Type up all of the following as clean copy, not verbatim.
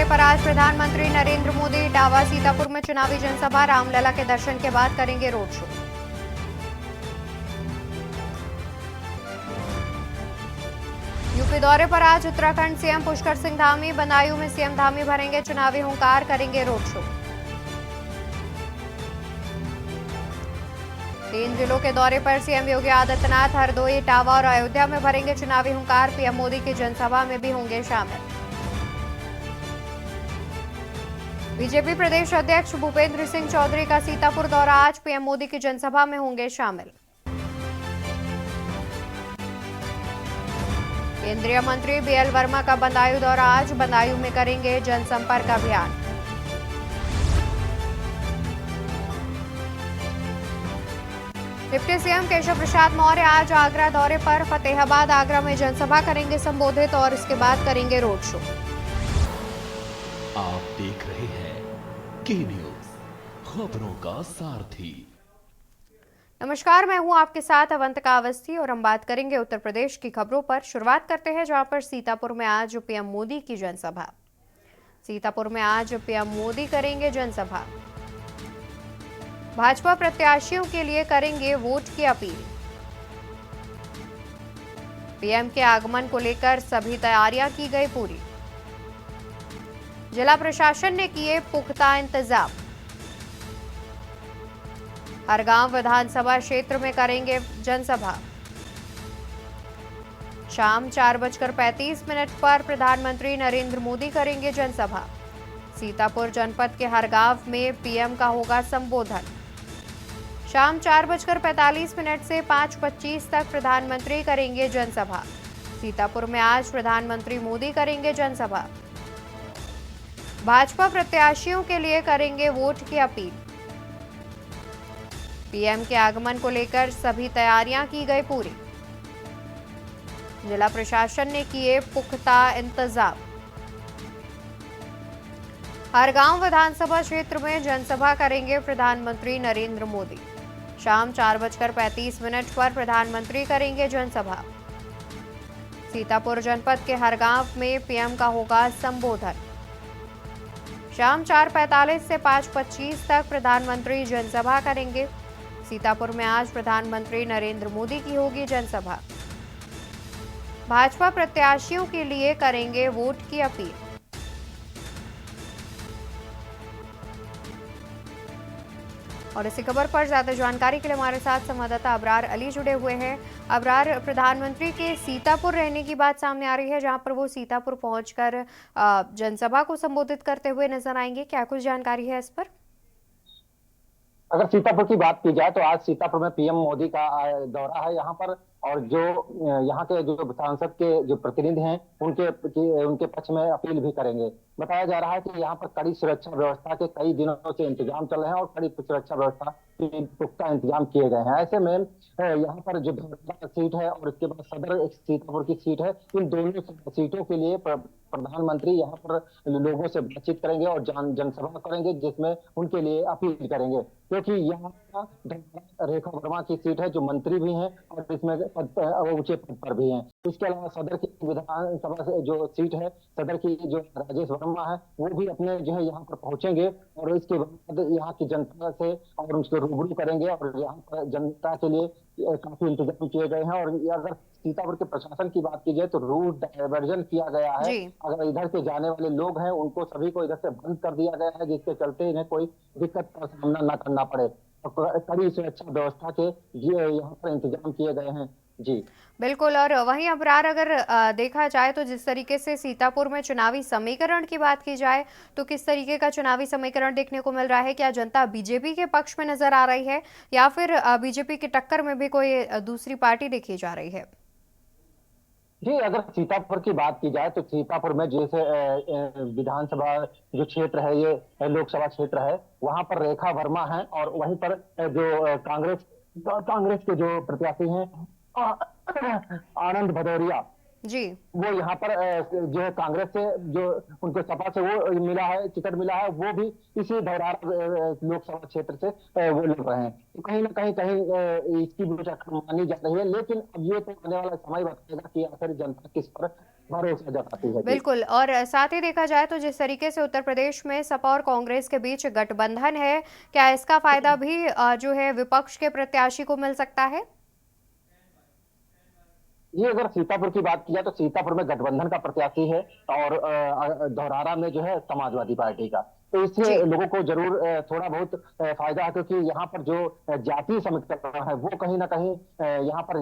पर आज प्रधानमंत्री नरेंद्र मोदी इटावा सीतापुर में चुनावी जनसभा, रामलला के दर्शन के बाद करेंगे रोड शो। यूपी दौरे पर आज उत्तराखंड सीएम पुष्कर सिंह धामी, बदायूं में सीएम धामी भरेंगे चुनावी हुंकार, करेंगे रोड शो। 3 जिलों के दौरे पर सीएम योगी आदित्यनाथ हरदोई, इटावा और अयोध्या में भरेंगे चुनावी हुंकार, पीएम मोदी की जनसभा में भी होंगे शामिल। बीजेपी प्रदेश अध्यक्ष भूपेंद्र सिंह चौधरी का सीतापुर दौरा, आज पीएम मोदी की जनसभा में होंगे शामिल। केंद्रीय मंत्री बीएल वर्मा का बदायूं दौरा, आज बदायूं में करेंगे जनसंपर्क अभियान। डिप्टी सीएम केशव प्रसाद मौर्य आज आगरा दौरे पर, फतेहाबाद आगरा में जनसभा करेंगे संबोधित और इसके बाद करेंगे रोड शो। आप देख रहे हैं के न्यूज, खबरों का सारथी। नमस्कार, मैं हूं आपके साथ अवंतिका अवस्थी और हम बात करेंगे उत्तर प्रदेश की खबरों पर। शुरुआत करते हैं जहां पर सीतापुर में आज पीएम मोदी की जनसभा। सीतापुर में आज पीएम मोदी करेंगे जनसभा। भाजपा प्रत्याशियों के लिए करेंगे वोट की अपील। पीएम के आगमन को लेकर सभी तैयारियां की गई पूरी। जिला प्रशासन ने किए पुख्ता इंतजाम। हर गांव विधानसभा क्षेत्र में करेंगे जनसभा। शाम 4:35 पर प्रधानमंत्री नरेंद्र मोदी करेंगे जनसभा। सीतापुर जनपद के हर गांव में पीएम का होगा संबोधन। शाम 4:45 से 5:25 तक प्रधानमंत्री करेंगे जनसभा। सीतापुर में आज प्रधानमंत्री मोदी करेंगे जनसभा। भाजपा प्रत्याशियों के लिए करेंगे वोट की अपील। पीएम के आगमन को लेकर सभी तैयारियां की गई पूरी। जिला प्रशासन ने किए पुख्ता इंतजाम। हर गांव विधानसभा क्षेत्र में जनसभा करेंगे प्रधानमंत्री नरेंद्र मोदी। शाम 4:35 पर प्रधानमंत्री करेंगे जनसभा। सीतापुर जनपद के हर गांव में पीएम का होगा संबोधन। शाम 4:45 से 5:25 तक प्रधानमंत्री जनसभा करेंगे। सीतापुर में आज प्रधानमंत्री नरेंद्र मोदी की होगी जनसभा। भाजपा प्रत्याशियों के लिए करेंगे वोट की अपील। और इसी खबर पर ज्यादा जानकारी के लिए हमारे साथ संवाददाता अबरार अली जुड़े हुए हैं। अबरार, प्रधानमंत्री के सीतापुर रहने की बात सामने आ रही है, जहां पर वो सीतापुर पहुंचकर जनसभा को संबोधित करते हुए नजर आएंगे। क्या कुछ जानकारी है इस पर? अगर सीतापुर की बात की जाए तो आज सीतापुर में पीएम मोदी का दौरा है यहाँ पर, और जो यहाँ के जो सांसद के जो प्रतिनिधि हैं उनके पक्ष में अपील भी करेंगे। बताया जा रहा है कि यहाँ पर कड़ी सुरक्षा व्यवस्था के कई दिनों से इंतजाम चल रहे हैं और कड़ी सुरक्षा व्यवस्था के पुख्ता इंतजाम किए गए हैं। ऐसे में यहाँ पर जो धौरहरा सीट है और इसके बाद सदर एक सीतापुर की सीट है, इन दोनों सीटों के लिए प्रधानमंत्री यहाँ पर लोगों से बातचीत करेंगे और जनसभा करेंगे, जिसमें उनके लिए अपील करेंगे। क्योंकि यहाँ रेखा वर्मा की सीट है जो मंत्री भी हैं और इसमें ऊंचे पद पर भी हैं। इसके अलावा सदर की विधानसभा से जो सीट है, सदर की जो राजेश वर्मा है, वो भी अपने जो है यहाँ पर पहुंचेंगे और इसके बाद यहाँ की जनता से और उनसे रूबरू करेंगे। और यहाँ पर जनता के लिए काफी इंतजाम किए गए हैं। और अगर सीतापुर के प्रशासन की बात की जाए तो रूट डायवर्जन किया गया है। अगर इधर से जाने वाले लोग हैं उनको सभी को इधर से बंद कर दिया गया है, जिसके चलते इन्हें कोई दिक्कत का सामना न करना पड़े। कड़ी सुरक्षा व्यवस्था के यहाँ पर इंतजाम किए गए हैं। जी बिल्कुल। और वहीं अबरार, अगर देखा जाए तो जिस तरीके से सीतापुर में चुनावी समीकरण की बात की जाए तो किस तरीके का चुनावी समीकरण देखने को मिल रहा है? क्या जनता बीजेपी के पक्ष में नजर आ रही है या फिर बीजेपी की टक्कर में भी कोई दूसरी पार्टी देखी जा रही है? जी, अगर सीतापुर की बात की जाए तो सीतापुर में जैसे विधानसभा जो क्षेत्र है, ये लोकसभा क्षेत्र है, वहां पर रेखा वर्मा है और वहीं पर जो कांग्रेस के जो प्रत्याशी हैं आनंद भदौरिया जी, वो यहाँ पर जो है कांग्रेस से जो उनको सपा से वो मिला है, टिकट मिला है, वो भी इसी धौरहरा लोकसभा क्षेत्र से वो लड़ रहे हैं। तो कहीं ना कहीं इसकी भी टक्कर मानी जा रही है। लेकिन अब ये तो आने वाला समय बताएगा कि आखिर जनता किस पर भरोसा जताती है। जी। बिल्कुल। और साथ ही देखा जाए तो जिस तरीके से उत्तर प्रदेश में सपा और कांग्रेस के बीच गठबंधन है, क्या इसका फायदा भी जो है विपक्ष के प्रत्याशी को मिल सकता है? ये अगर सीतापुर की बात की जाए तो सीतापुर में गठबंधन का प्रत्याशी है, और धौरारा में जो है समाजवादी पार्टी का। तो इससे जी। लोगों को जरूर थोड़ा बहुत फायदा है, क्योंकि यहाँ पर जो जातीय समीकरण है वो कहीं ना कहीं यहाँ पर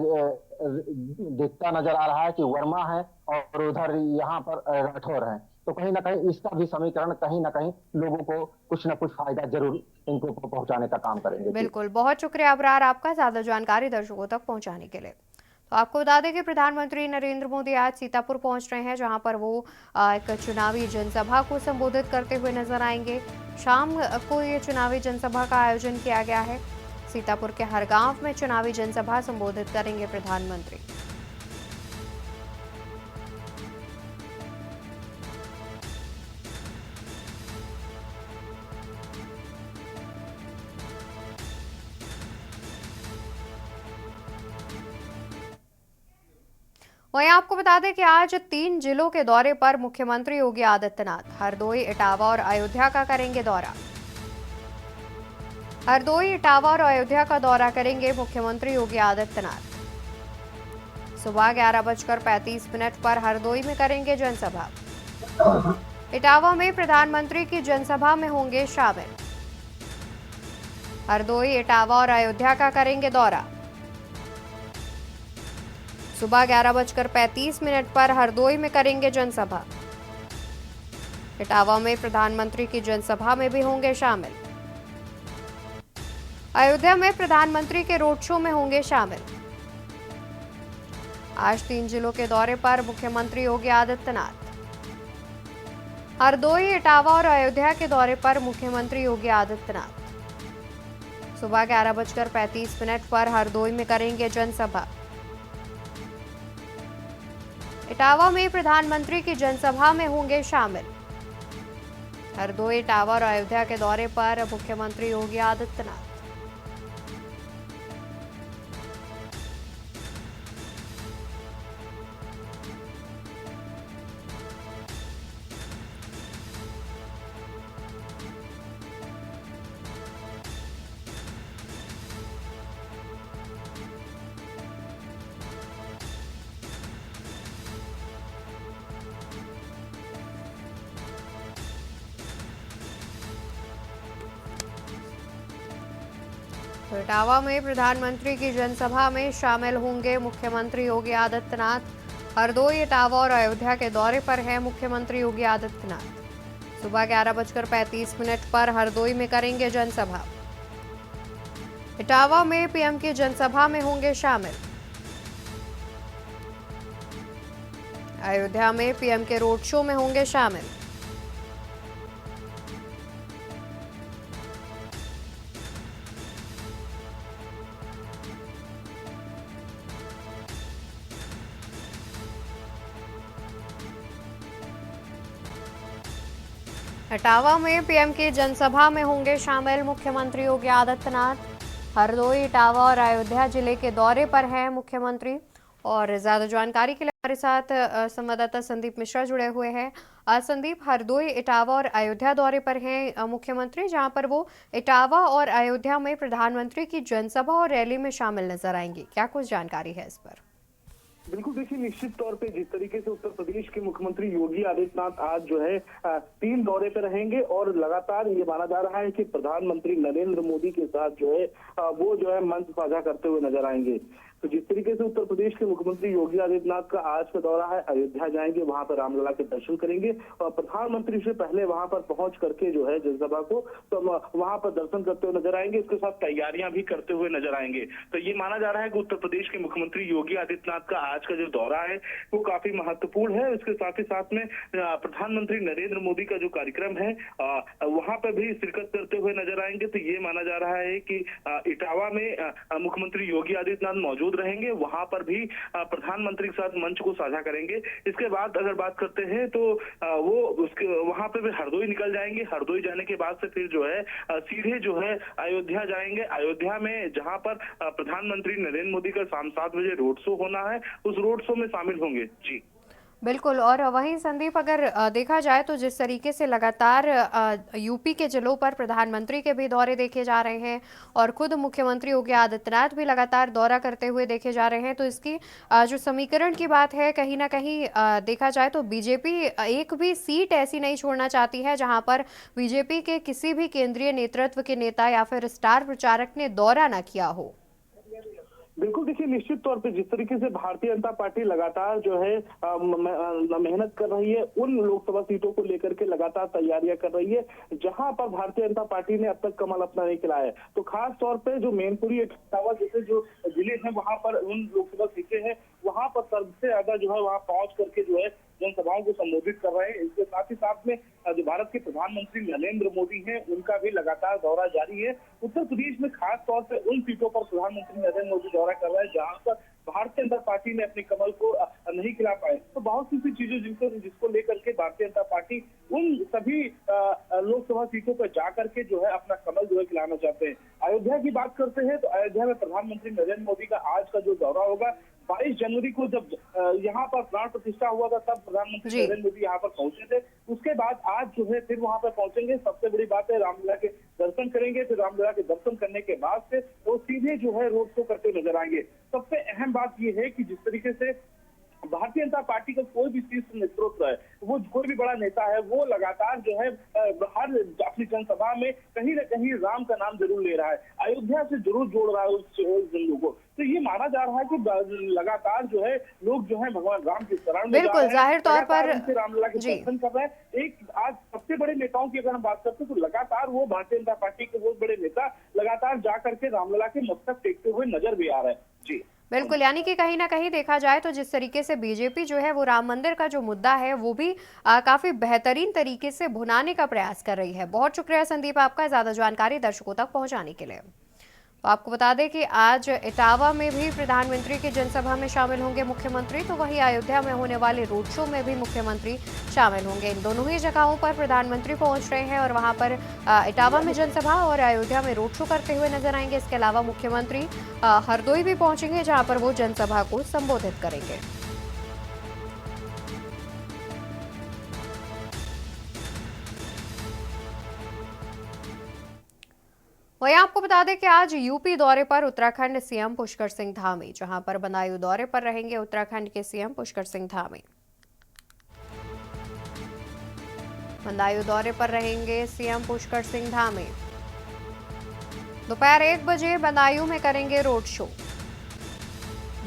दिखता नजर आ रहा है कि वर्मा है, और उधर यहाँ पर राठौर है। तो कहीं ना कहीं इसका भी समीकरण कहीं ना कहीं लोगों को कुछ ना कुछ फायदा जरूर इनको पहुंचाने का काम करेंगे। जी। बिल्कुल, बहुत शुक्रिया अबरार आपका ज़्यादा जानकारी दर्शकों तक पहुंचाने के लिए। तो आपको बता दें कि प्रधानमंत्री नरेंद्र मोदी आज सीतापुर पहुंच रहे हैं, जहां पर वो एक चुनावी जनसभा को संबोधित करते हुए नजर आएंगे। शाम को ये चुनावी जनसभा का आयोजन किया गया है। सीतापुर के हर गांव में चुनावी जनसभा संबोधित करेंगे प्रधानमंत्री। वहीं आपको बता दें कि आज 3 जिलों के दौरे पर मुख्यमंत्री योगी आदित्यनाथ हरदोई, इटावा और अयोध्या का करेंगे दौरा। हरदोई, इटावा और अयोध्या का दौरा करेंगे मुख्यमंत्री योगी आदित्यनाथ। सुबह 11:35 पर हरदोई में करेंगे जनसभा। इटावा में प्रधानमंत्री की जनसभा में होंगे शामिल। हरदोई, इटावा और अयोध्या का करेंगे दौरा। सुबह 11:35 पर हरदोई में करेंगे जनसभा। इटावा में प्रधानमंत्री की जनसभा में भी होंगे शामिल। अयोध्या में प्रधानमंत्री के रोड शो में होंगे शामिल। आज 3 जिलों के दौरे पर मुख्यमंत्री योगी आदित्यनाथ। हरदोई, इटावा और अयोध्या के दौरे पर मुख्यमंत्री योगी आदित्यनाथ। सुबह 11:35 पर हरदोई में करेंगे जनसभा। इटावा में प्रधानमंत्री की जनसभा में होंगे शामिल। हरदोई, इटावा और अयोध्या के दौरे पर मुख्यमंत्री योगी आदित्यनाथ। तो इटावा में प्रधानमंत्री की जनसभा में शामिल होंगे मुख्यमंत्री योगी आदित्यनाथ। हरदोई, इटावा और अयोध्या के दौरे पर है मुख्यमंत्री योगी आदित्यनाथ। सुबह 11:35 पर हरदोई में करेंगे जनसभा। इटावा में पीएम की जनसभा में होंगे शामिल। अयोध्या में पीएम के रोड शो में होंगे शामिल। इटावा में पीएम की जनसभा में होंगे शामिल मुख्यमंत्री योगी आदित्यनाथ। हरदोई, इटावा और अयोध्या जिले के दौरे पर हैं मुख्यमंत्री। और ज्यादा जानकारी के लिए हमारे साथ संवाददाता संदीप मिश्रा जुड़े हुए हैं। संदीप, हरदोई, इटावा और अयोध्या दौरे पर हैं मुख्यमंत्री, जहां पर वो इटावा और अयोध्या में प्रधानमंत्री की जनसभा और रैली में शामिल नजर आएंगी। क्या कुछ जानकारी है इस पर? बिल्कुल, देखिए निश्चित तौर पे जिस तरीके से उत्तर प्रदेश के मुख्यमंत्री योगी आदित्यनाथ आज जो है 3 दौरे पे रहेंगे, और लगातार ये माना जा रहा है कि प्रधानमंत्री नरेंद्र मोदी के साथ जो है वो जो है मंच साझा करते हुए नजर आएंगे। तो जिस तरीके से उत्तर प्रदेश के मुख्यमंत्री योगी आदित्यनाथ का आज का दौरा है, अयोध्या जाएंगे, वहां पर रामलला के दर्शन करेंगे, और प्रधानमंत्री से पहले वहां पर पहुंच करके जो है जनसभा को तो वहां पर दर्शन करते हुए नजर आएंगे। इसके साथ तैयारियां भी करते हुए नजर आएंगे। तो ये माना जा रहा है कि उत्तर प्रदेश के मुख्यमंत्री योगी आदित्यनाथ का आज का जो दौरा है वो काफी महत्वपूर्ण है। इसके साथ ही साथ में प्रधानमंत्री नरेंद्र मोदी का जो कार्यक्रम है वहां पर भी शिरकत करते हुए नजर आएंगे। तो ये माना जा रहा है कि इटावा में मुख्यमंत्री योगी आदित्यनाथ मौजूद रहेंगे, वहां पर भी प्रधानमंत्री के साथ मंच को साझा करेंगे। इसके बाद अगर बात करते हैं तो वो उसके वहां पे भी हरदोई निकल जाएंगे। हरदोई जाने के बाद से फिर जो है सीधे जो है अयोध्या जाएंगे। अयोध्या में जहां पर प्रधानमंत्री नरेंद्र मोदी का शाम 7 बजे रोड शो होना है, उस रोड शो में शामिल होंगे। जी बिल्कुल। और वहीं संदीप, अगर देखा जाए तो जिस तरीके से लगातार यूपी के जिलों पर प्रधानमंत्री के भी दौरे देखे जा रहे हैं और खुद मुख्यमंत्री योगी आदित्यनाथ भी लगातार दौरा करते हुए देखे जा रहे हैं, तो इसकी जो समीकरण की बात है, कहीं ना कहीं देखा जाए तो बीजेपी एक भी सीट ऐसी नहीं छोड़ना चाहती है जहां पर बीजेपी के किसी भी केंद्रीय नेतृत्व के नेता या फिर स्टार प्रचारक ने दौरा न किया हो। बिल्कुल, देखिए निश्चित तौर पे जिस तरीके से भारतीय जनता पार्टी लगातार जो है मेहनत कर रही है, उन लोकसभा सीटों को लेकर के लगातार तैयारियां कर रही है जहां पर भारतीय जनता पार्टी ने अब तक कमल अपना नहीं खिलाया है। तो खास तौर पे जो मैनपुरी इटावा जैसे जो जिले हैं वहां पर उन लोकसभा सीटें हैं, वहां पर सबसे ज्यादा जो है वहां पहुंच करके जो है जनसभाओं को संबोधित कर रहे हैं। इसके साथ ही साथ में जो भारत के प्रधानमंत्री नरेंद्र मोदी हैं, उनका भी लगातार दौरा जारी है। उत्तर प्रदेश में खास तौर पे उन सीटों पर प्रधानमंत्री नरेंद्र मोदी दौरा कर रहे हैं जहां पर भारतीय जनता पार्टी ने अपने कमल को नहीं खिला पाए। तो बहुत सी चीजें जिसको लेकर के भारतीय जनता पार्टी उन सभी लोकसभा सीटों पर जाकर के जो है अपना कमल जो है खिलाना चाहते हैं। अयोध्या की बात करते हैं तो अयोध्या में प्रधानमंत्री नरेंद्र मोदी का आज का जो दौरा होगा, 22 जनवरी को जब यहाँ पर प्राण प्रतिष्ठा हुआ था तब प्रधानमंत्री नरेंद्र मोदी यहाँ पर पहुंचे थे। उसके बाद आज जो है फिर वहां पर पहुंचेंगे। सबसे बड़ी बात है रामलीला के दर्शन करेंगे, फिर रामलीला के दर्शन करने के बाद से वो सीधे जो है रोड शो करते नजर आएंगे। सबसे अहम बात यह है कि जिस तरीके से भारतीय जनता पार्टी का कोई भी शीर्ष नेतृत्व है, वो कोई भी बड़ा नेता है, वो लगातार जो है हर अपनी जनसभा में कहीं न कहीं राम का नाम जरूर ले रहा है, अयोध्या से जरूर जोड़ रहा है उस लोगों को। तो ये माना जा रहा है कि लगातार जो है लोग जो है भगवान राम की शरण में बिल्कुल, जाहिर तौर पर रामलला के दर्शन कर रहे हैं। एक आज सबसे बड़े नेताओं की अगर हम बात करते हैं तो लगातार वो भारतीय जनता पार्टी के बहुत बड़े नेता लगातार जाकर के रामलला के मस्तक टेकते हुए नजर भी आ रहे हैं। जी बिल्कुल, यानी कि कहीं ना कहीं देखा जाए तो जिस तरीके से बीजेपी जो है वो राम मंदिर का जो मुद्दा है वो भी काफी बेहतरीन तरीके से भुनाने का प्रयास कर रही है। बहुत शुक्रिया संदीप आपका ज्यादा जानकारी दर्शकों तक पहुंचाने के लिए। तो आपको बता दें कि आज इटावा में भी प्रधानमंत्री की जनसभा में शामिल होंगे मुख्यमंत्री, तो वहीं अयोध्या में होने वाले रोड शो में भी मुख्यमंत्री शामिल होंगे। इन दोनों ही जगहों पर प्रधानमंत्री पहुंच रहे हैं और वहां पर इटावा में जनसभा और अयोध्या में रोड शो करते हुए नजर आएंगे। इसके अलावा मुख्यमंत्री हरदोई भी पहुंचेंगे जहां पर वो जनसभा को संबोधित करेंगे। वहीं आपको बता दें कि आज यूपी दौरे पर उत्तराखंड सीएम पुष्कर सिंह धामी, जहां पर बदायूं दौरे पर रहेंगे उत्तराखंड के सीएम पुष्कर सिंह धामी। बदायूं दौरे पर रहेंगे सीएम पुष्कर सिंह धामी। दोपहर 1 बजे बदायूं में करेंगे रोड शो।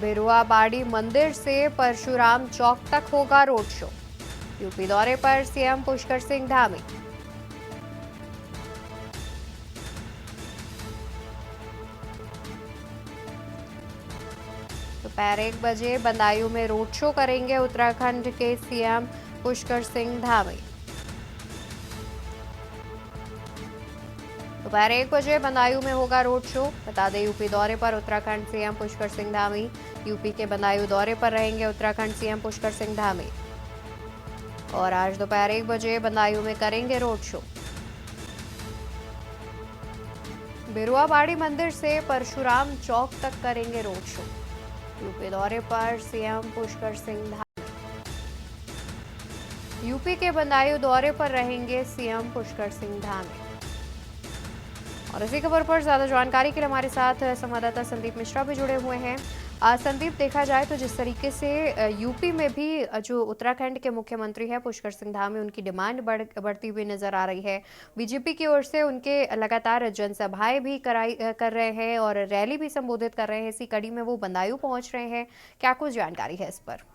बेरुआबाड़ी मंदिर से परशुराम चौक तक होगा रोड शो। यूपी दौरे पर सीएम पुष्कर सिंह धामी। दोपहर 1 बजे बदायूं में रोड शो करेंगे उत्तराखंड के सीएम पुष्कर सिंह धामी। दोपहर 1 बजे बदायूं में होगा रोड शो। बता दें यूपी दौरे पर उत्तराखंड सीएम पुष्कर सिंह धामी। यूपी के बदायूं दौरे पर रहेंगे उत्तराखंड सीएम पुष्कर सिंह धामी और आज दोपहर 1 बजे बदायूं में करेंगे रोड शो। बेरुआबाड़ी मंदिर से परशुराम चौक तक करेंगे रोड शो। यूपी दौरे पर सीएम पुष्कर सिंह धामी। यूपी के बदायूं दौरे पर रहेंगे सीएम पुष्कर सिंह धामी। और इसी खबर पर ज्यादा जानकारी के लिए हमारे साथ संवाददाता संदीप मिश्रा भी जुड़े हुए हैं। संदीप, देखा जाए तो जिस तरीके से यूपी में भी जो उत्तराखंड के मुख्यमंत्री हैं पुष्कर सिंह धामी, उनकी डिमांड बढ़ती हुई नजर आ रही है। बीजेपी की ओर से उनके लगातार जनसभाएं भी कर रहे हैं और रैली भी संबोधित कर रहे हैं। इसी कड़ी में वो बदायूं पहुंच रहे हैं। क्या कुछ जानकारी है इस पर?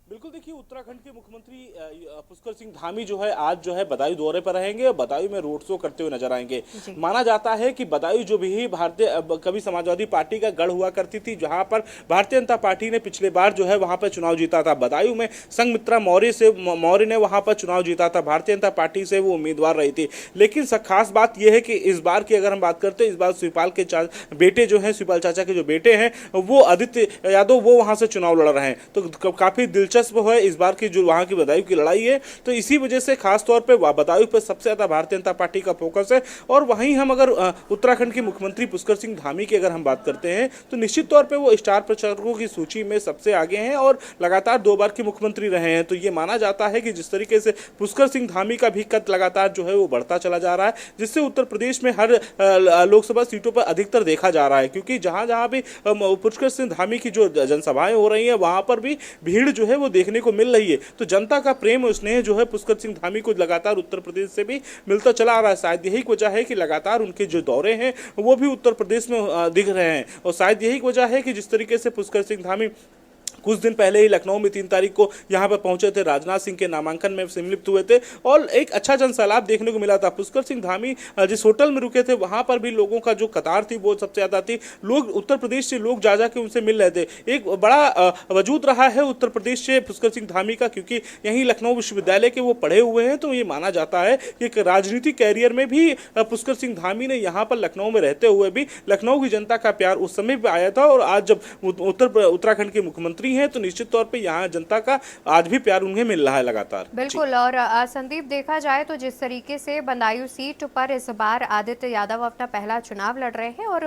बिल्कुल, देखिए उत्तराखंड के मुख्यमंत्री पुष्कर सिंह धामी जो है आज जो है बदायूं दौरे पर रहेंगे और बदायूं में रोड शो करते हुए नजर आएंगे। माना जाता है कि बदायूं जो भी कभी समाजवादी पार्टी का गढ़ हुआ करती थी, जहां पर भारतीय जनता पार्टी ने पिछले बार जो है वहां पर चुनाव जीता था। बदायूं में संघमित्रा मौर्य ने वहां पर चुनाव जीता था, भारतीय जनता पार्टी से वो उम्मीदवार रही थी। लेकिन खास बात यह है कि इस बार की अगर हम बात करते हैं, इस बार शिवपाल के बेटे जो है, शिवपाल चाचा के जो बेटे हैं वो आदित्य यादव, वो वहां से चुनाव लड़ रहे हैं। तो काफी दिलचस्प दिलचस्प है इस बार की जो वहां की बदायूं की लड़ाई है। तो इसी वजह से खास तौर पे बदायूं पे सबसे ज्यादा भारतीय जनता पार्टी का फोकस है। और वहीं हम अगर उत्तराखंड के मुख्यमंत्री पुष्कर सिंह धामी की अगर हम बात करते हैं तो निश्चित तौर पे वो स्टार प्रचारकों की सूची में सबसे आगे हैं और लगातार 2 बार के मुख्यमंत्री रहे हैं। तो ये माना जाता है कि जिस तरीके से पुष्कर सिंह धामी का भी कद लगातार जो है वो बढ़ता चला जा रहा है, जिससे उत्तर प्रदेश में हर लोकसभा सीटों पर अधिकतर देखा जा रहा है। क्योंकि जहां जहां भी पुष्कर सिंह धामी की जो जनसभाएं हो रही हैं वहां पर भी भीड़ जो है वो देखने को मिल रही है। तो जनता का प्रेम और स्नेह जो है पुष्कर सिंह धामी को लगातार उत्तर प्रदेश से भी मिलता चला आ रहा है। शायद यही वजह है कि लगातार उनके जो दौरे हैं वो भी उत्तर प्रदेश में दिख रहे हैं। और शायद यही वजह है कि जिस तरीके से पुष्कर सिंह धामी कुछ दिन पहले ही लखनऊ में 3 तारीख को यहां पर पहुंचे थे, राजनाथ सिंह के नामांकन में सम्मिलित हुए थे और एक अच्छा जनसैलाब देखने को मिला था। पुष्कर सिंह धामी जिस होटल में रुके थे वहां पर भी लोगों का जो कतार थी वो सबसे ज्यादा थी। लोग उत्तर प्रदेश से लोग जा के उनसे मिल रहे थे। एक बड़ा वजूद रहा है उत्तर प्रदेश से पुष्कर सिंह धामी का, क्योंकि यहीं लखनऊ विश्वविद्यालय के वो पढ़े हुए हैं। तो ये माना जाता है कि एक राजनीतिक कैरियर में भी पुष्कर सिंह धामी ने यहाँ पर लखनऊ में रहते हुए भी लखनऊ की जनता का प्यार उस समय भी आया था। और आज जब उत्तराखंड के मुख्यमंत्री हैं तो निश्चित तौर पे यहाँ जनता का आज भी प्यार उन्हें मिल रहा है लगातार। बिल्कुल। और संदीप, देखा जाए तो जिस तरीके से बदायूं सीट पर इस बार आदित्य यादव अपना पहला चुनाव लड़ रहे हैं और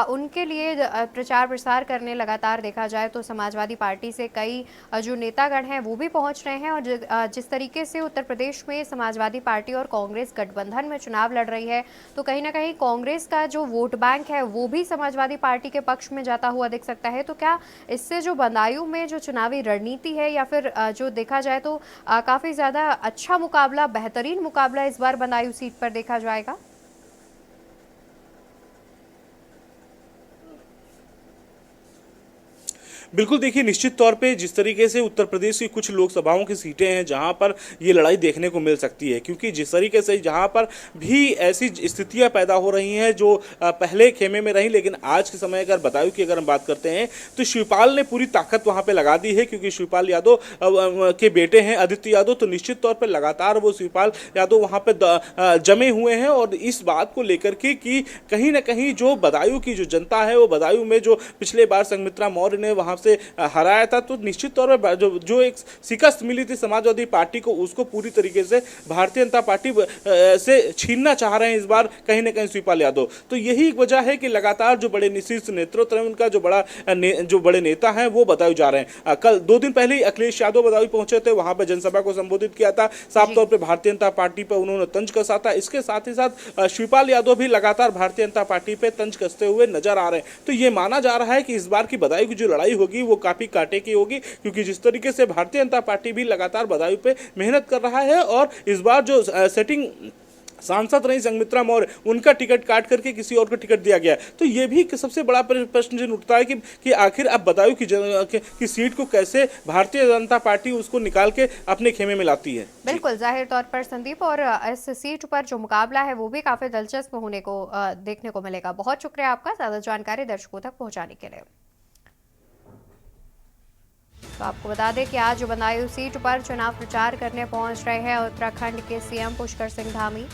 उनके लिए प्रचार प्रसार करने लगातार देखा जाए तो समाजवादी पार्टी से कई जो नेतागण हैं वो भी पहुंच रहे हैं। और जिस तरीके से उत्तर प्रदेश में समाजवादी पार्टी और कांग्रेस गठबंधन में चुनाव लड़ रही है तो कहीं ना कहीं कांग्रेस का जो वोट बैंक है वो भी समाजवादी पार्टी के पक्ष में जाता हुआ दिख सकता है। तो क्या इससे जो बदायूं में जो चुनावी रणनीति है या फिर जो देखा जाए तो काफी ज्यादा अच्छा मुकाबला, बेहतरीन मुकाबला इस बार बदायूं सीट पर देखा जाएगा? बिल्कुल, देखिए निश्चित तौर पे जिस तरीके से उत्तर प्रदेश की कुछ लोकसभाओं की सीटें हैं जहां पर ये लड़ाई देखने को मिल सकती है, क्योंकि जिस तरीके से जहां पर भी ऐसी स्थितियां पैदा हो रही हैं जो पहले खेमे में रही, लेकिन आज के समय अगर बदायूं की अगर हम बात करते हैं तो शिवपाल ने पूरी ताकत वहां पे लगा दी है। क्योंकि शिवपाल यादव के बेटे हैं आदित्य यादव, तो निश्चित तौर पर लगातार वो शिवपाल यादव वहां पे जमे हुए हैं। और इस बात को लेकर के कि कहीं ना कहीं जो बदायूं की जो जनता है वो बदायूं में जो पिछले बार संघमित्रा मौर्य ने वहां से हराया था, तो निश्चित तौर पर जो एक शिकस्त मिली थी समाजवादी पार्टी को उसको पूरी तरीके से भारतीय जनता पार्टी से छीनना चाह रहे हैं इस बार कहीं ना कहीं शिवपाल यादव। तो यही एक वजह है कि लगातार जो बड़े शीर्ष नेतृत्व है उनका जो बड़े नेता हैं वो बदायूं जा रहे हैं। कल 2 दिन पहले ही अखिलेश यादव बदायूं पहुंचे थे, वहां पर जनसभा को संबोधित किया था। साफ तौर पर भारतीय जनता पार्टी पर उन्होंने तंज कसा था। इसके साथ ही साथ शिवपाल यादव भी लगातार भारतीय जनता पार्टी पे तंज कसते हुए नजर आ रहे हैं। तो ये माना जा रहा है कि इस बार की बदायूं की जो लड़ाई होगी वो काफी कांटे की होगी, क्योंकि जिस तरीके से भारतीय जनता पार्टी भी लगातार बदायूं पे मेहनत कर रहा है और इस बार जो सेटिंग सांसद रही संघमित्रा मौर्य उनका टिकट काट करके किसी और को टिकट दिया गया। तो ये भी सबसे बड़ा प्रश्न जो उठता है कि आखिर अब बदायूं की सीट को कैसे भारतीय जनता पार्टी उसको निकाल के अपने खेमे में लाती है। बिल्कुल, जाहिर तौर पर संदीप, और इस सीट पर जो मुकाबला है वो भी काफी दिलचस्प होने को देखने को मिलेगा। बहुत शुक्रिया आपका ज्यादा जानकारी दर्शकों तक पहुंचाने के लिए। तो आपको बता दें कि आज बदायूं सीट पर चुनाव प्रचार करने पहुंच रहे हैं उत्तराखंड के सीएम पुष्कर सिंह धामी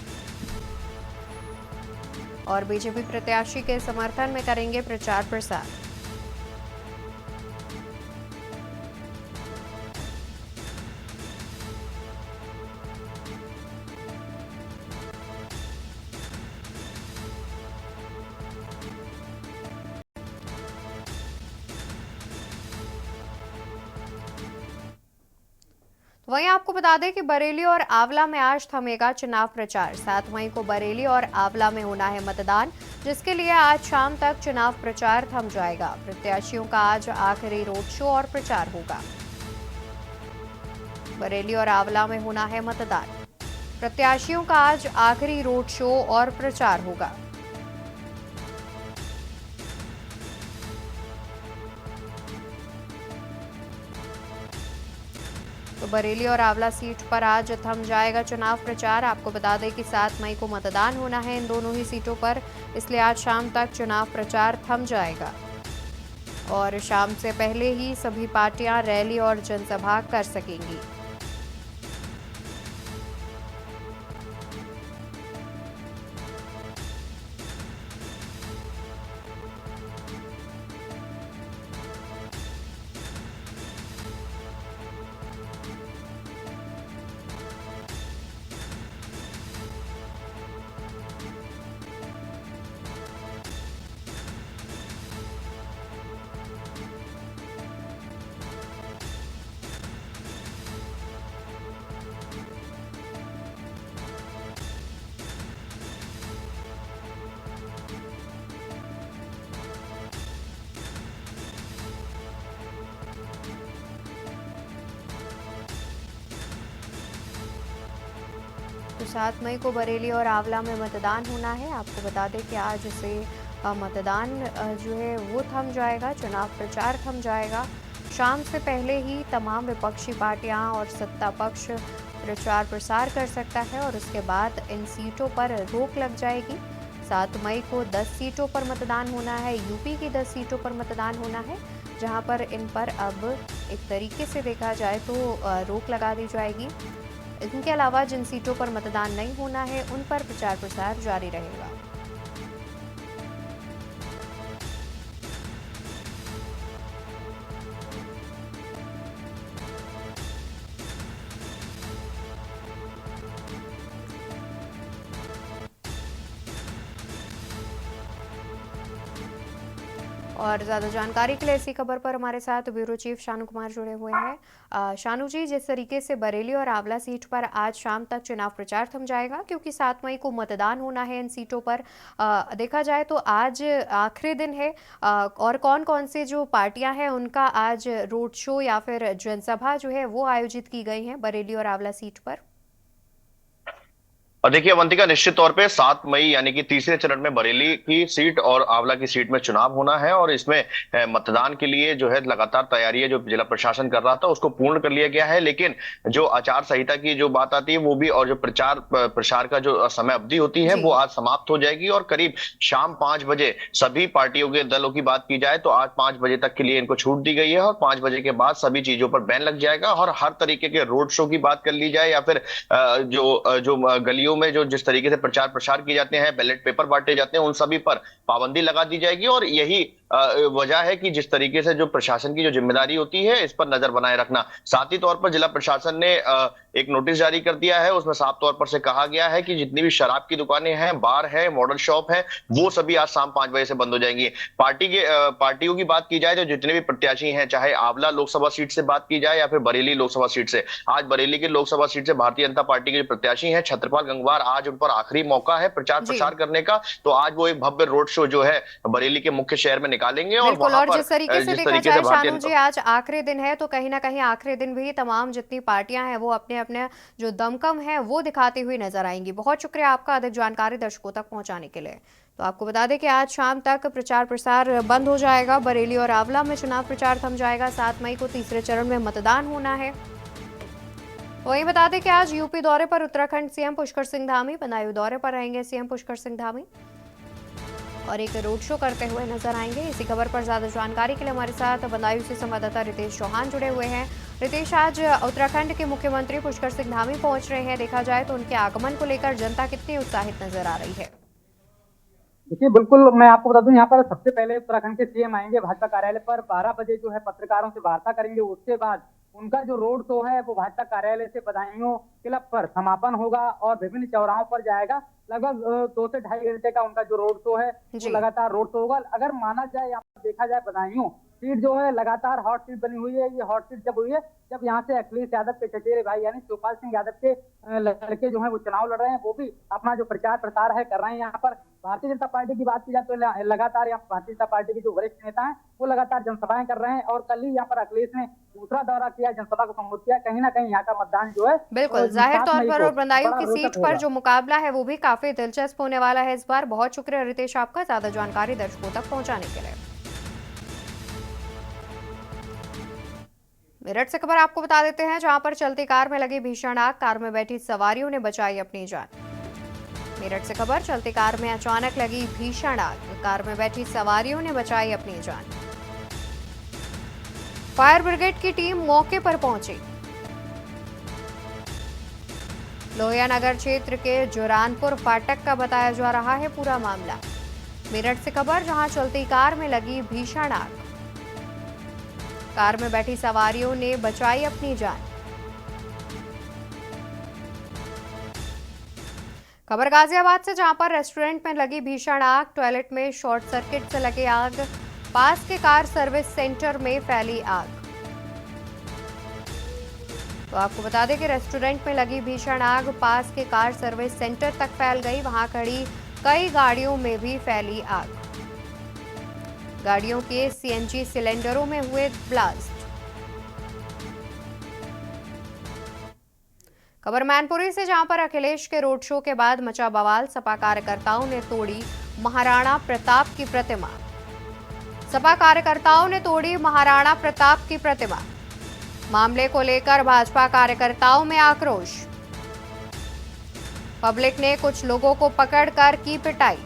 और बीजेपी प्रत्याशी के समर्थन में करेंगे प्रचार प्रसार। वहीं आपको बता दें कि बरेली और आंवला में आज थमेगा चुनाव प्रचार। 7 मई को बरेली और आंवला में होना है मतदान, जिसके लिए आज शाम तक चुनाव प्रचार थम जाएगा। प्रत्याशियों का आज आखिरी रोड शो और प्रचार होगा। बरेली और आंवला में होना है मतदान, प्रत्याशियों का आज आखिरी रोड शो और प्रचार होगा। तो बरेली और आंवला सीट पर आज थम जाएगा चुनाव प्रचार। आपको बता दें कि 7 मई को मतदान होना है इन दोनों ही सीटों पर, इसलिए आज शाम तक चुनाव प्रचार थम जाएगा और शाम से पहले ही सभी पार्टियां रैली और जनसभा कर सकेंगी। 7 मई को बरेली और आंवला में मतदान होना है। आपको बता दें कि आज से मतदान जो है वो थम जाएगा, चुनाव प्रचार थम जाएगा। शाम से पहले ही तमाम विपक्षी पार्टियां और सत्ता पक्ष प्रचार प्रसार कर सकता है और उसके बाद इन सीटों पर रोक लग जाएगी। 7 मई को 10 सीटों पर मतदान होना है, यूपी की 10 सीटों पर मतदान होना है, जहां पर इन पर अब एक तरीके से देखा जाए तो रोक लगा दी जाएगी। इनके अलावा जिन सीटों पर मतदान नहीं होना है उन पर प्रचार प्रसार जारी रहेगा। और ज़्यादा जानकारी के लिए इसी खबर पर हमारे साथ ब्यूरो चीफ शानू कुमार जुड़े हुए हैं। शानू जी, जिस तरीके से बरेली और आंवला सीट पर आज शाम तक चुनाव प्रचार थम जाएगा क्योंकि 7 मई को मतदान होना है इन सीटों पर, देखा जाए तो आज आखिरी दिन है और कौन कौन से जो पार्टियां हैं उनका आज रोड शो या फिर जनसभा जो है वो आयोजित की गई हैं बरेली और आंवला सीट पर? और देखिए अवंतिका, निश्चित तौर पे 7 मई यानी कि तीसरे चरण में बरेली की सीट और आंवला की सीट में चुनाव होना है और इसमें मतदान के लिए जो है लगातार तैयारी जो जिला प्रशासन कर रहा था उसको पूर्ण कर लिया गया है। लेकिन जो आचार संहिता की जो बात आती है वो भी, और जो प्रचार प्रसार का जो समय अवधि होती है वो आज समाप्त हो जाएगी और करीब शाम 5 बजे सभी पार्टियों के दलों की बात की जाए तो आज 5 बजे तक के लिए इनको छूट दी गई है और 5 बजे के बाद सभी चीजों पर बैन लग जाएगा। और हर तरीके के रोड शो की बात कर ली जाए या फिर जो गलियों में जो जिस तरीके से प्रचार प्रसार किए जाते हैं, बैलेट पेपर बांटे जाते हैं, उन सभी पर पाबंदी लगा दी जाएगी। और यही वजह है कि जिस तरीके से जो प्रशासन की जो जिम्मेदारी होती है इस पर नजर बनाए रखना। साथ ही तौर पर जिला प्रशासन ने एक नोटिस जारी कर दिया है, उसमें साफ तौर पर से कहा गया है कि जितनी भी शराब की दुकानें हैं, बार है, मॉडल शॉप है, वो सभी आज शाम 5 बजे से बंद हो जाएंगी। पार्टियों की बात की जाए तो जितने भी प्रत्याशी हैं, चाहे आंवला लोकसभा सीट से बात की जाए या फिर बरेली लोकसभा सीट से, आज बरेली की लोकसभा सीट से भारतीय जनता पार्टी के जो प्रत्याशी हैं छत्रपाल गंगवार, आज उन पर आखिरी मौका है प्रचार प्रसार करने का। तो आज वो एक भव्य रोड शो जो है बरेली के मुख्य शहर में निकालेंगे और वहां पर जिस तरीके से देखा जाए शानू जी, आज आखिरी दिन है तो कहीं ना कहीं आखिरी दिन भी तमाम जितनी पार्टियां हैं वो अपने अपने जो दमखम है वो दिखाती हुई नजर आएंगी। बहुत शुक्रिया आपका अधिक जानकारी दर्शकों तक पहुंचाने के लिए। तो आपको बता दें कि आज शाम तक प्रचार प्रसार बंद हो जाएगा, बरेली और आंवला में चुनाव प्रचार थम जाएगा। 7 मई को तीसरे चरण में मतदान होना है। वहीं बता दें कि आज यूपी दौरे पर उत्तराखंड सीएम पुष्कर सिंह धामी, बदायूं दौरे पर रहेंगे सीएम पुष्कर सिंह धामी और एक रोड शो करते हुए नजर आएंगे। इसी खबर पर ज्यादा जानकारी के लिए हमारे साथ बदायूं से संवाददाता रितेश चौहान जुड़े हुए हैं। रितेश, आज उत्तराखंड के मुख्यमंत्री पुष्कर सिंह धामी पहुंच रहे हैं, देखा जाए तो उनके आगमन को लेकर जनता कितनी उत्साहित नजर आ रही है? देखिए, बिल्कुल मैं आपको बता दूं, यहाँ पर सबसे पहले उत्तराखंड के सीएम आएंगे भाजपा कार्यालय पर, 12 बजे जो है पत्रकारों से वार्ता करेंगे। उसके बाद उनका जो रोड शो है वो भाजपा कार्यालय से बदायूं क्लब पर समापन होगा और विभिन्न चौराहों पर जाएगा। लगभग 2 से 2.5 घंटे का उनका जो रोड शो है वो लगातार रोड शो होगा। अगर माना जाए, यहाँ पर देखा जाए, बदायूं सीट जो है लगातार हॉट सीट बनी हुई है। ये हॉट सीट जब हुई है जब यहाँ से अखिलेश यादव के चचेरे भाई यानी शिवपाल सिंह यादव के लड़के जो है वो चुनाव लड़ रहे हैं, वो भी अपना जो प्रचार प्रसार है कर रहे हैं। यहाँ पर भारतीय जनता पार्टी की बात की जाए तो लगातार यहाँ भारतीय जनता पार्टी के जो वरिष्ठ नेता हैं वो लगातार जनसभाएं कर रहे हैं और कल ही यहाँ पर अखिलेश ने दूसरा दौरा किया, जनसभा को संबोधित किया। कहीं ना कहीं यहाँ का मतदान जो है बिल्कुल जाहिर तौर पर और बदायूं की सीट पर जो मुकाबला है वो भी काफी दिलचस्प होने वाला है इस बार। बहुत शुक्रिया रितेश आपका ज्यादा जानकारी दर्शकों तक पहुंचाने के लिए। मेरठ से खबर आपको बता देते हैं, जहां पर चलती कार में लगी भीषण आग, कार में बैठी सवारियों ने बचाई अपनी जान। मेरठ से खबर, चलती कार में अचानक लगी भीषण आग, कार में बैठी सवारियों ने बचाई अपनी जान। फायर ब्रिगेड की टीम मौके पर पहुंची। लोहिया नगर क्षेत्र के जुरानपुर फाटक का बताया जा रहा है पूरा मामला। मेरठ से खबर, जहां चलती कार में लगी भीषण आग, कार में बैठी सवारियों ने बचाई अपनी जान। खबर गाजियाबाद से, जहां पर रेस्टोरेंट में लगी भीषण आग, टॉयलेट में शॉर्ट सर्किट से लगी आग, पास के कार सर्विस सेंटर में फैली आग। तो आपको बता दें कि रेस्टोरेंट में लगी भीषण आग पास के कार सर्विस सेंटर तक फैल गई, वहां खड़ी कई गाड़ियों में भी फैली आग। गाड़ियों के सीएनजी सिलेंडरों में हुए ब्लास्ट। खबर मैनपुरी से, जहां पर अखिलेश के रोड शो के बाद मचा बवाल। सपा कार्यकर्ताओं ने तोड़ी महाराणा प्रताप की प्रतिमा। सपा कार्यकर्ताओं ने तोड़ी महाराणा प्रताप की प्रतिमा। मामले को लेकर भाजपा कार्यकर्ताओं में आक्रोश। पब्लिक ने कुछ लोगों को पकड़कर की पिटाई।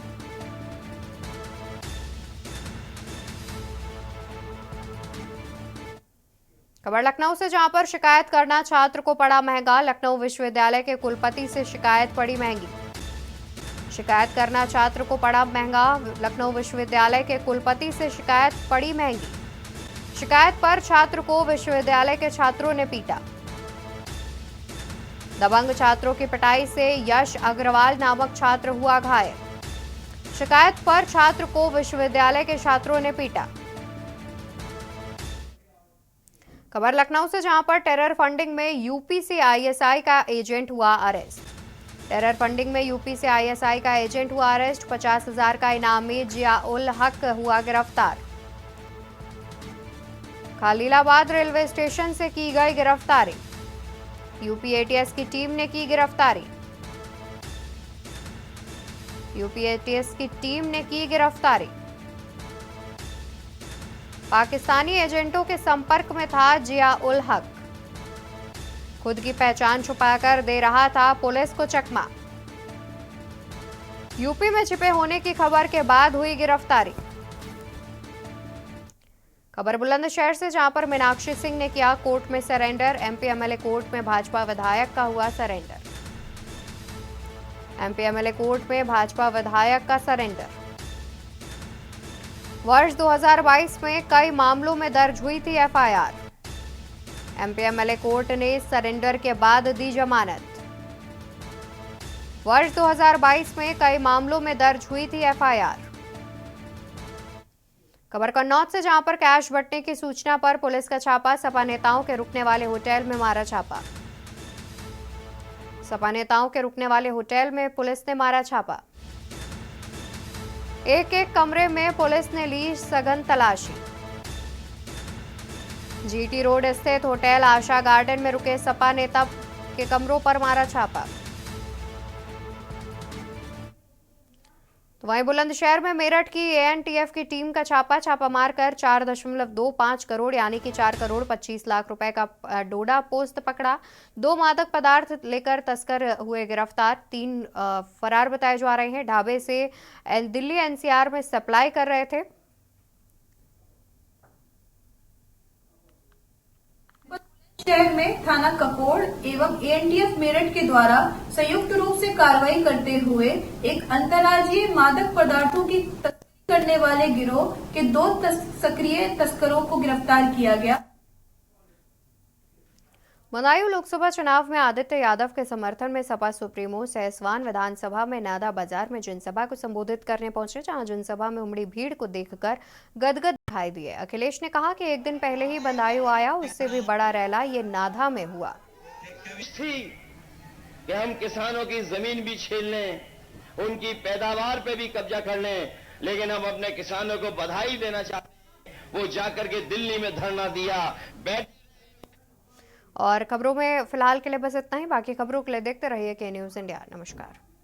खबर लखनऊ से, जहां पर शिकायत करना छात्र को पड़ा महंगा। लखनऊ विश्वविद्यालय के कुलपति से शिकायत पड़ी महंगी। शिकायत करना छात्र को पड़ा महंगा। लखनऊ विश्वविद्यालय के कुलपति से शिकायत पड़ी महंगी। शिकायत पर छात्र को विश्वविद्यालय के छात्रों ने पीटा। दबंग छात्रों की पिटाई से यश अग्रवाल नामक छात्र हुआ घायल। शिकायत पर छात्र को विश्वविद्यालय के छात्रों ने पीटा। खबर लखनऊ से, जहां पर टेरर फंडिंग में यूपी से आईएसआई का एजेंट हुआ अरेस्ट। टेरर फंडिंग में यूपी से आईएसआई का एजेंट हुआ अरेस्ट। 50,000 का इनामी जिया उल हक हुआ गिरफ्तार। खलीलाबाद रेलवे स्टेशन से की गई गिरफ्तारी। यूपी एटीएस की टीम ने की गिरफ्तारी। यूपी एटीएस की टीम ने की गिरफ्तारी। पाकिस्तानी एजेंटों के संपर्क में था जिया उल हक। खुद की पहचान छुपाकर दे रहा था पुलिस को चकमा। यूपी में छिपे होने की खबर के बाद हुई गिरफ्तारी। खबर बुलंदशहर से, जहां पर मीनाक्षी सिंह ने किया कोर्ट में सरेंडर। एमपी एमएलए कोर्ट में भाजपा विधायक का हुआ सरेंडर। एमपी एमएलए कोर्ट में भाजपा विधायक का सरेंडर। वर्ष 2022 में कई मामलों में दर्ज हुई थी एफआईआर। एमपी एमएलए कोर्ट ने सरेंडर के बाद दी जमानत। वर्ष 2022 में कई मामलों में दर्ज हुई थी एफआईआर। खबर कन्नौज से, जहां पर कैश बंटने की सूचना पर पुलिस का छापा। सपा नेताओं के रुकने वाले होटल में मारा छापा। सपा नेताओं के रुकने वाले होटल में पुलिस ने मारा छापा। एक एक कमरे में पुलिस ने ली सघन तलाशी। जीटी रोड स्थित होटल आशा गार्डन में रुके सपा नेता के कमरों पर मारा छापा। तो वहीं बुलंदशहर में मेरठ की एएनटीएफ की टीम का छापा मारकर 4.25 करोड़ यानी कि 4 करोड़ 25 लाख रुपए का डोडा पोस्त पकड़ा। 2 मादक पदार्थ लेकर तस्कर हुए गिरफ्तार। 3 फरार बताए जा रहे हैं। ढाबे से दिल्ली एनसीआर में सप्लाई कर रहे थे। शहर में थाना ककोड़ एवं एएनटीएफ मेरठ के द्वारा संयुक्त रूप से कार्रवाई करते हुए एक अंतर्राज्यीय मादक पदार्थों की तस्करी करने वाले गिरोह के 2 सक्रिय तस्करों को गिरफ्तार किया गया। बदायूं लोकसभा चुनाव में आदित्य यादव के समर्थन में सपा सुप्रीमो सहसवान विधानसभा में नादा बाजार में जनसभा को संबोधित करने पहुंचे, जहां जनसभा में उमड़ी भीड़ को देखकर गदगद दिखाई दिए। अखिलेश ने कहा कि एक दिन पहले ही बदायूं आया, उससे भी बड़ा रैला ये नाधा में हुआ। कि हम किसानों की जमीन भी छीन लें, उनकी पैदावार पे भी कब्जा कर लें, लेकिन हम अपने किसानों को बधाई देना चाहते हैं। वो जाकर के दिल्ली में धरना दिया। और खबरों में फिलहाल के लिए बस इतना ही। बाकी खबरों के लिए देखते रहिए के न्यूज़ इंडिया। नमस्कार।